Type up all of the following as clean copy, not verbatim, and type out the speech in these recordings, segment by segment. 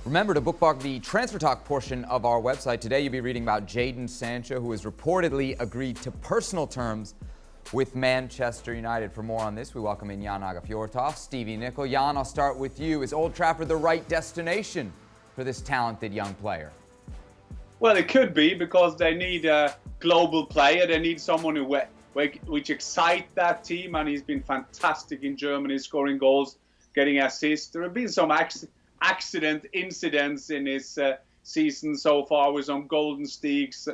Remember to bookmark the Transfer Talk portion of our website. Today you'll be reading about Jadon Sancho, who has reportedly agreed to personal terms with Manchester United. For more on this, we welcome in Jan Fjortoft, Stevie Nicol. Jan, I'll start with you. Is Old Trafford the right destination for this talented young player? Well, it could be, because they need a global player. They need someone which excites that team, and he's been fantastic in Germany, scoring goals, getting assists. There have been some incidents in his season so far, with some golden stakes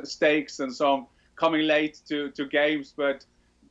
and some coming late to games. But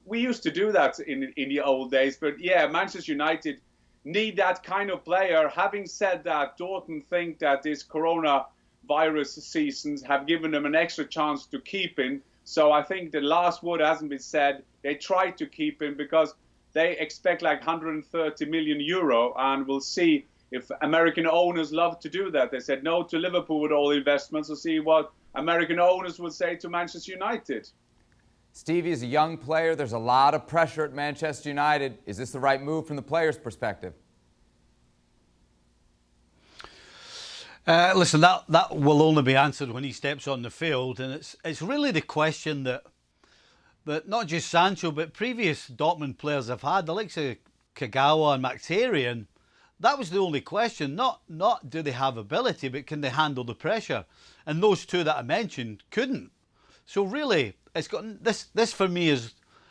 we used to do that in the old days. But yeah, Manchester United need that kind of player. Having said that, Dortmund think that this coronavirus seasons have given them an extra chance to keep him. So I think the last word hasn't been said. They try to keep him because they expect like 130 million euro, and we'll see if American owners love to do that. They said no to Liverpool with all investments. We'll see what American owners will say to Manchester United. Stevie is a young player. There's a lot of pressure at Manchester United. Is this the right move from the player's perspective? Listen, that will only be answered when he steps on the field, and it's really the question that not just Sancho but previous Dortmund players have had, the likes of Kagawa and Mkhitaryan. That was the only question. Not do they have ability, but can they handle the pressure? And those two that I mentioned couldn't. So really, it's got this for me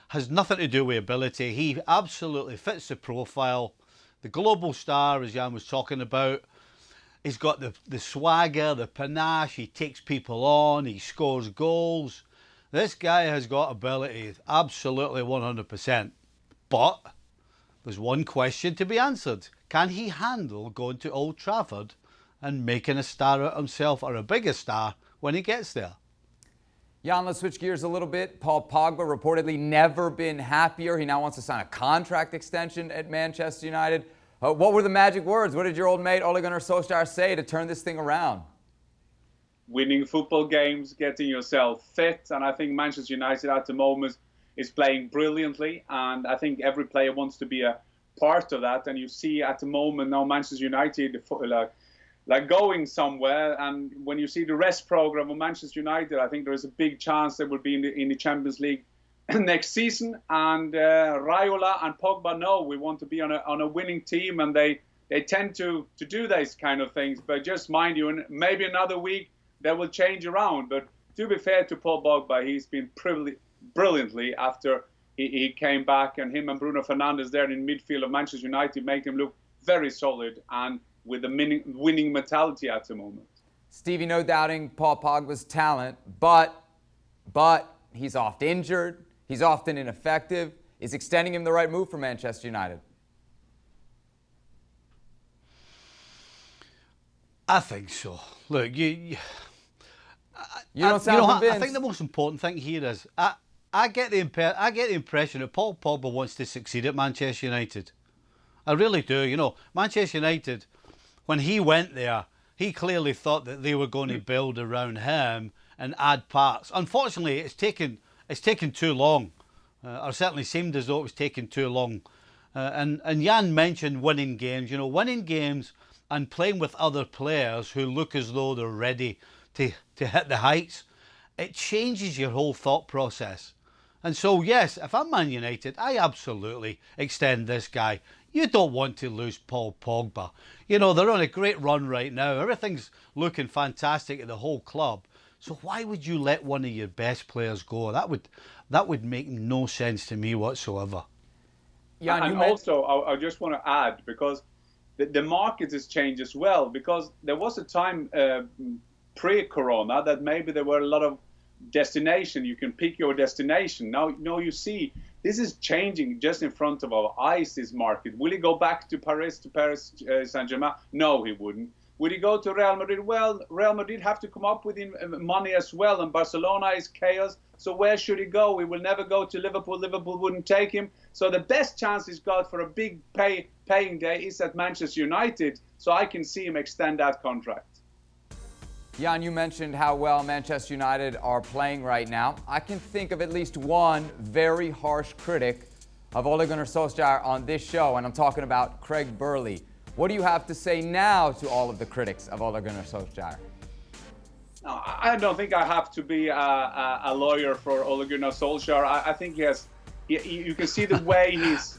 has nothing to do with ability. He absolutely fits the profile. The global star, as Jan was talking about. He's got the swagger, the panache. He takes people on. He scores goals. This guy has got ability, absolutely 100%. But there's one question to be answered. Can he handle going to Old Trafford and making a star out of himself, or a bigger star, when he gets there? Jan, let's switch gears a little bit. Paul Pogba reportedly never been happier. He now wants to sign a contract extension at Manchester United. What were the magic words? What did your old mate Ole Gunnar Solskjaer say to turn this thing around? Winning football games, getting yourself fit. And I think Manchester United at the moment is playing brilliantly. And I think every player wants to be a part of that. And you see at the moment now Manchester United like going somewhere. And when you see the rest program of Manchester United, I think there is a big chance they will be in the Champions League next season. And Raiola and Pogba know we want to be on a winning team, and they tend to do these kind of things. But just mind you, in maybe another week they will change around. But to be fair to Paul Pogba, he's been brilliantly after he came back, and him and Bruno Fernandes there in midfield of Manchester United make them look very solid and with a winning mentality at the moment. Stevie, no doubting Paul Pogba's talent, but he's oft injured. He's often ineffective. Is extending him the right move for Manchester United? I think so. Look, you don't sound convinced. I think the most important thing here is I get the impression that Paul Pogba wants to succeed at Manchester United. I really do. Manchester United, when he went there, he clearly thought that they were going to build around him and add parts. Unfortunately, it's taken too long, or certainly seemed as though it was taking too long. And Jan mentioned winning games. Winning games and playing with other players who look as though they're ready to hit the heights. It changes your whole thought process. And so, yes, if I'm Man United, I absolutely extend this guy. You don't want to lose Paul Pogba. They're on a great run right now. Everything's looking fantastic at the whole club. So why would you let one of your best players go? That would make no sense to me whatsoever. Yeah, and also, I just want to add, because the market has changed as well, because there was a time pre-corona that maybe there were a lot of destination. You can pick your destination. Now you see this is changing just in front of our eyes, this market. Will he go back to Paris Saint-Germain? No, he wouldn't. Would he go to Real Madrid? Well, Real Madrid have to come up with money as well, and Barcelona is chaos. So where should he go? He will never go to Liverpool. Liverpool wouldn't take him. So the best chance he's got for a big paying day is at Manchester United. So I can see him extend that contract. Jan, you mentioned how well Manchester United are playing right now. I can think of at least one very harsh critic of Ole Gunnar Solskjaer on this show, and I'm talking about Craig Burley. What do you have to say now to all of the critics of Ole Gunnar Solskjaer? No, I don't think I have to be a lawyer for Ole Gunnar Solskjaer. I think you can see the way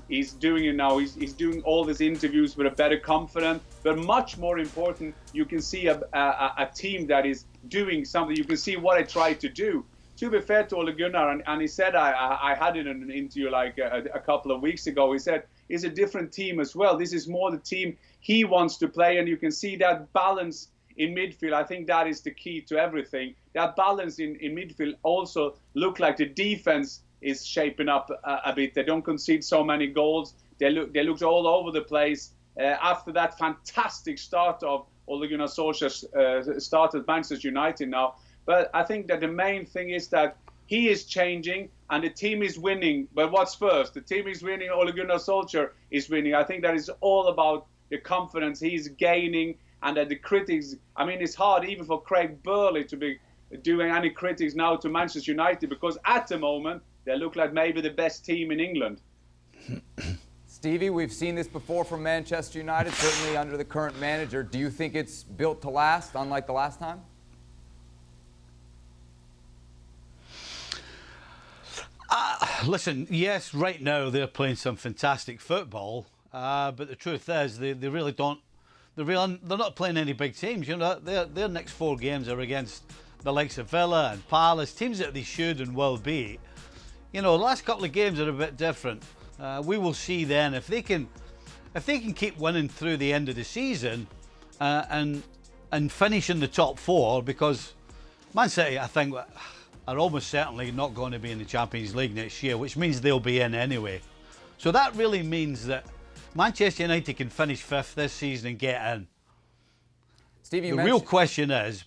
he's doing it now. He's doing all these interviews with a better confidence, but much more important, you can see a team that is doing something. You can see what I tried to do. To be fair to Ole Gunnar, and he said, I had it in an interview like a couple of weeks ago, he said, it's a different team as well. This is more the team he wants to play, and you can see that balance in midfield. I think that is the key to everything. That balance in midfield also look like the defense is shaping up a bit. They don't concede so many goals. They looked all over the place. After that fantastic start of Ole Gunnar Solskjaer started Manchester United now. But I think that the main thing is that he is changing and the team is winning. But what's first? The team is winning, Ole Gunnar Solskjaer is winning. I think that is all about the confidence he's gaining, and that the critics, I mean, it's hard even for Craig Burley to be doing any critics now to Manchester United, because at the moment they look like maybe the best team in England. Stevie, we've seen this before from Manchester United, certainly under the current manager. Do you think it's built to last, unlike the last time? Listen, yes, right now they're playing some fantastic football, but the truth is they really don't. They're not playing any big teams. You know, their next 4 games are against the likes of Villa and Palace, teams that they should and will beat. You know, the last couple of games are a bit different. We will see then if they can keep winning through the end of the season and finish in the top 4, because Man City, I think, are almost certainly not going to be in the Champions League next year, which means they'll be in anyway. So that really means that Manchester United can finish 5th this season and get in. Steve, The real question is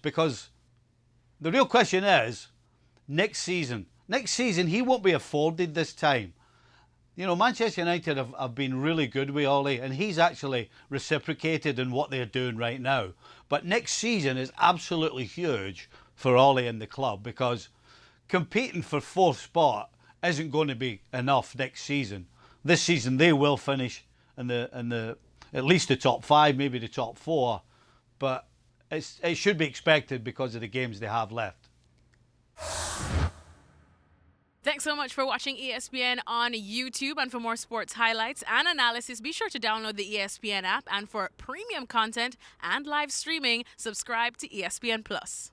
next season. Next season, he won't be afforded this time. You know, Manchester United have been really good with Ole, and he's actually reciprocated in what they're doing right now. But next season is absolutely huge for Ole and the club, because competing for 4th spot isn't going to be enough next season. This season they will finish in the at least the top 5, maybe the top 4, but it should be expected because of the games they have left. Thanks so much for watching ESPN on YouTube, and for more sports highlights and analysis, be sure to download the ESPN app, and for premium content and live streaming, subscribe to ESPN Plus.